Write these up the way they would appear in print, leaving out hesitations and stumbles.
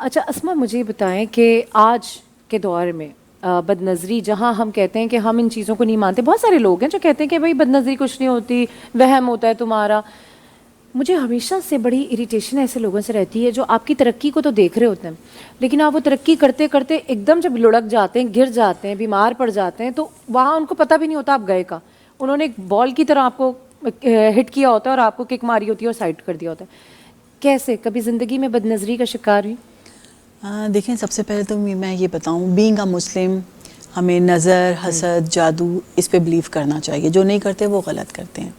اچھا اسما مجھے بتائیں کہ آج کے دور میں بد نظری جہاں ہم کہتے ہیں کہ ہم ان چیزوں کو نہیں مانتے، بہت سارے لوگ ہیں جو کہتے ہیں کہ بھائی بد نظری کچھ نہیں ہوتی، وہم ہوتا ہے تمہارا. مجھے ہمیشہ سے بڑی اریٹیشن ایسے لوگوں سے رہتی ہے جو آپ کی ترقی کو تو دیکھ رہے ہوتے ہیں لیکن آپ وہ ترقی کرتے کرتے ایک دم جب لڑک جاتے ہیں، گر جاتے ہیں، بیمار پڑ جاتے ہیں تو وہاں ان کو پتہ بھی نہیں ہوتا آپ گئے کا. انہوں نے ایک بال کی طرح آپ کو ہٹ کیا ہوتا ہے اور آپ کو کک ماری ہوتی ہے اور سائڈ کر دیا ہوتا ہے. کیسے کبھی زندگی میں بد نظری کا شکار ہوئی؟ دیکھیں، سب سے پہلے تو میں یہ بتاؤں، بینگ اے مسلم ہمیں نظر، حسد، جادو اس پہ بلیو کرنا چاہیے. جو نہیں کرتے وہ غلط کرتے ہیں.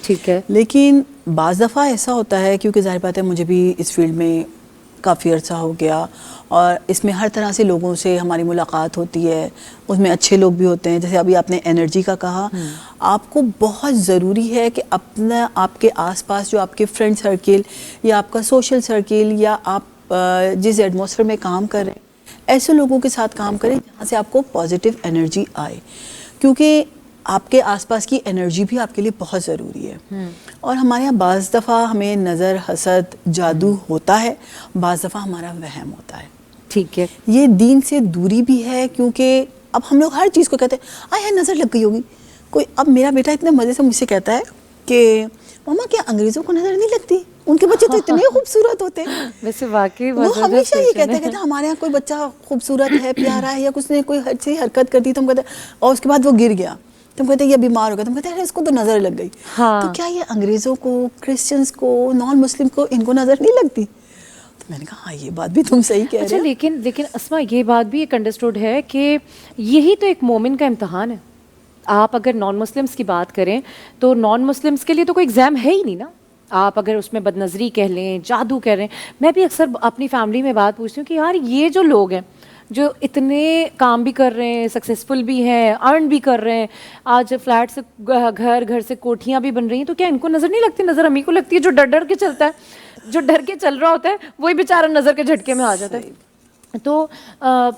ٹھیک ہے. لیکن بعض دفعہ ایسا ہوتا ہے، کیونکہ ظاہر بات ہے مجھے بھی اس فیلڈ میں کافی عرصہ ہو گیا اور اس میں ہر طرح سے لوگوں سے ہماری ملاقات ہوتی ہے. اس میں اچھے لوگ بھی ہوتے ہیں، جیسے ابھی آپ نے انرجی کا کہا. آپ کو بہت ضروری ہے کہ اپنا آپ کے آس پاس جو آپ کے فرینڈ سرکل یا آپ کا سوشل سرکل یا آپ جس ایٹماسفیئر میں کام کر رہے ہیں ایسے لوگوں کے ساتھ کام کریں جہاں سے آپ کو پازیٹیو انرجی آئے، کیونکہ آپ کے آس پاس کی انرجی بھی آپ کے لیے بہت ضروری ہے. اور ہمارے یہاں بعض دفعہ ہمیں نظر، حسد، جادو ہوتا ہے، بعض دفعہ ہمارا وہم ہوتا ہے. ٹھیک ہے. یہ دین سے دوری بھی ہے، کیونکہ اب ہم لوگ ہر چیز کو کہتے ہیں آئے نظر لگ گئی ہوگی. اب میرا بیٹا اتنے مزے سے مجھ سے کہتا ہے کہ ماما کیا انگریزوں کو نظر نہیں لگتی؟ ان کے بچے تو اتنے خوبصورت ہوتے ہیں. ویسے واقعی وہ ہمیشہ یہ کہتے ہیں ہمارے یہاں کوئی بچہ خوبصورت ہے، پیارا ہے، یا کچھ نے کوئی اچھی حرکت کر دی تو ہم کہتے ہیں، اور اس کے بعد وہ گر گیا تم کہتے ہیں یہ بیمار ہو گیا، تم کہتے ہیں اس کو تو نظر لگ گئی. تو کیا یہ انگریزوں کو، کرسچنس کو، نان مسلم کو ان کو نظر نہیں لگتی؟ تو میں نے کہا ہاں یہ بات بھی تم صحیح کہہ رہے ہو. لیکن اسما یہ بات بھی ایک انڈرسٹوڈ ہے کہ یہی تو ایک مومن کا امتحان ہے. آپ اگر نان مسلمس کی بات کریں تو نان مسلمس کے لیے تو کوئی ایگزام ہے ہی نہیں نا. آپ اگر اس میں بد نظری کہہ لیں، جادو کہہ رہے ہیں. میں بھی اکثر اپنی فیملی میں بات پوچھتی ہوں کہ یار یہ جو لوگ ہیں جو اتنے کام بھی کر رہے ہیں، سکسیزفل بھی ہیں، ارن بھی کر رہے ہیں، آج فلیٹ سے گھر سے کوٹھیاں بھی بن رہی ہیں، تو کیا ان کو نظر نہیں لگتی؟ نظر امی کو لگتی ہے. جو ڈر ڈر کے چلتا ہے، جو ڈر کے چل رہا ہوتا ہے، وہی بیچارہ نظر کے جھٹکے میں آ جاتا ہے. تو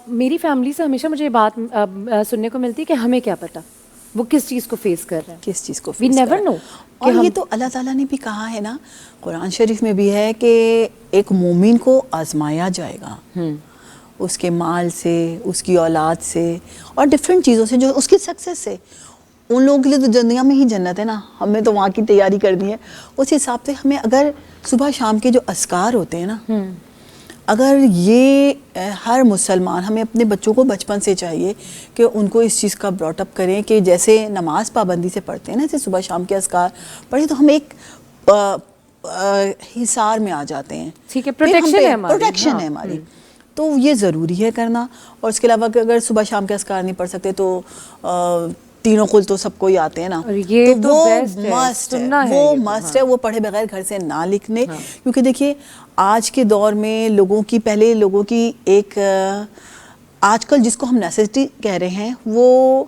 میری فیملی سے ہمیشہ مجھے یہ بات سننے کو ملتی ہے کہ ہمیں کیا پتہ وہ کس چیز کو فیس کر رہے ہیں، کس چیز کو وی فیس نیور کر. نو. اور یہ تو اللہ تعالیٰ نے بھی کہا ہے نا، قرآن شریف میں بھی ہے کہ ایک مومن کو آزمایا جائے گا اس کے مال سے، اس کی اولاد سے اور ڈفرینٹ چیزوں سے، جو اس کی سکسیس سے. ان لوگوں کے لیے تو دنیا میں ہی جنت ہے نا، ہمیں تو وہاں کی تیاری کرنی ہے. اس حساب سے ہمیں اگر صبح شام کے جو اذکار ہوتے ہیں نا، اگر یہ ہر مسلمان، ہمیں اپنے بچوں کو بچپن سے چاہیے کہ ان کو اس چیز کا براٹ اپ کریں کہ جیسے نماز پابندی سے پڑھتے ہیں نا، جیسے صبح شام کے اذکار پڑھیں تو ہم ایک حصار میں آ جاتے ہیں. ٹھیک ہے، پروٹیکشن ہے ہماری. تو یہ ضروری ہے کرنا. اور اس کے علاوہ اگر صبح شام کے اذکار نہیں پڑھ سکتے تو تینوں قل تو سب کو ہی آتے ہیں نا، تو وہ مسٹ ہے، وہ پڑھے بغیر گھر سے نہ نکلے. کیونکہ دیکھیے آج کے دور میں لوگوں کی، پہلے لوگوں کی ایک آج کل جس کو ہم نیسیسٹی کہہ رہے ہیں، وہ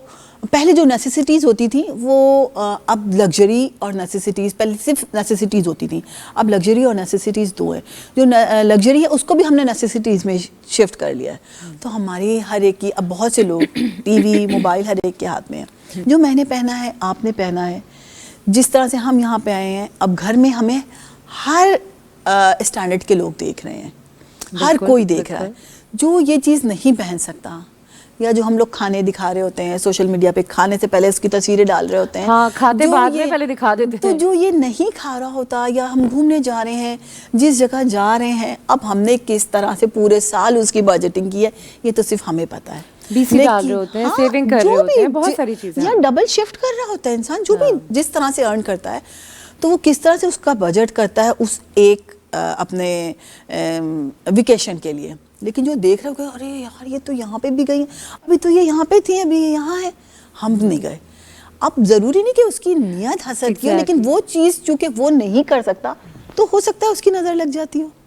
پہلے جو نیسیسٹیز ہوتی تھیں وہ اب لگژری اور نیسیسٹیز، پہلے صرف نیسیسٹیز ہوتی تھیں، اب لگژری اور نیسیسٹیز دو ہیں. جو لگژری ہے اس کو بھی ہم نے نیسیسٹیز میں شفٹ کر لیا ہے. تو ہماری ہر ایک کی، اب بہت سے لوگ ٹی وی، موبائل ہر ایک کے ہاتھ میں ہے. جو میں نے پہنا ہے، آپ نے پہنا ہے، جس طرح سے ہم یہاں پہ آئے ہیں، اب گھر میں ہمیں ہر اسٹینڈرڈ کے لوگ دیکھ رہے ہیں، ہر کوئی دیکھ رہا ہے. جو یہ چیز نہیں پہن سکتا، یا جو ہم لوگ کھانے دکھا رہے ہوتے ہیں سوشل میڈیا پہ، کھانے سے پہلے اس کی تصویریں ڈال رہے ہوتے ہیں، کھاتے بعد میں پہلے دکھا دیتے ہیں. تو جو یہ نہیں کھا رہا ہوتا، یا ہم گھومنے جا رہے ہیں، جس جگہ جا رہے ہیں، اب ہم نے کس طرح سے پورے سال اس کی بجٹنگ کی ہے، یہ تو صرف ہمیں پتہ ہے. BC ڈال رہے ہوتے ہیں، سیونگ کر رہے ہوتے ہیں، بہت ساری چیزیں، یا ڈبل شفٹ کر رہا ہوتا ہے انسان، جو بھی جس طرح سے ارن کرتا ہے، تو وہ کس طرح سے اس کا بجٹ کرتا ہے اس ایک اپنے ویکیشن کے لیے. لیکن جو دیکھ رہے ہو کہ ارے یار یہ تو یہاں پہ بھی گئی، ابھی تو یہ یہاں پہ تھی، ابھی یہاں ہے، ہم نہیں گئے. اب ضروری نہیں کہ اس کی نیت حسد کی ہو، لیکن وہ چیز چونکہ وہ نہیں کر سکتا تو ہو سکتا ہے اس کی نظر لگ جاتی ہو.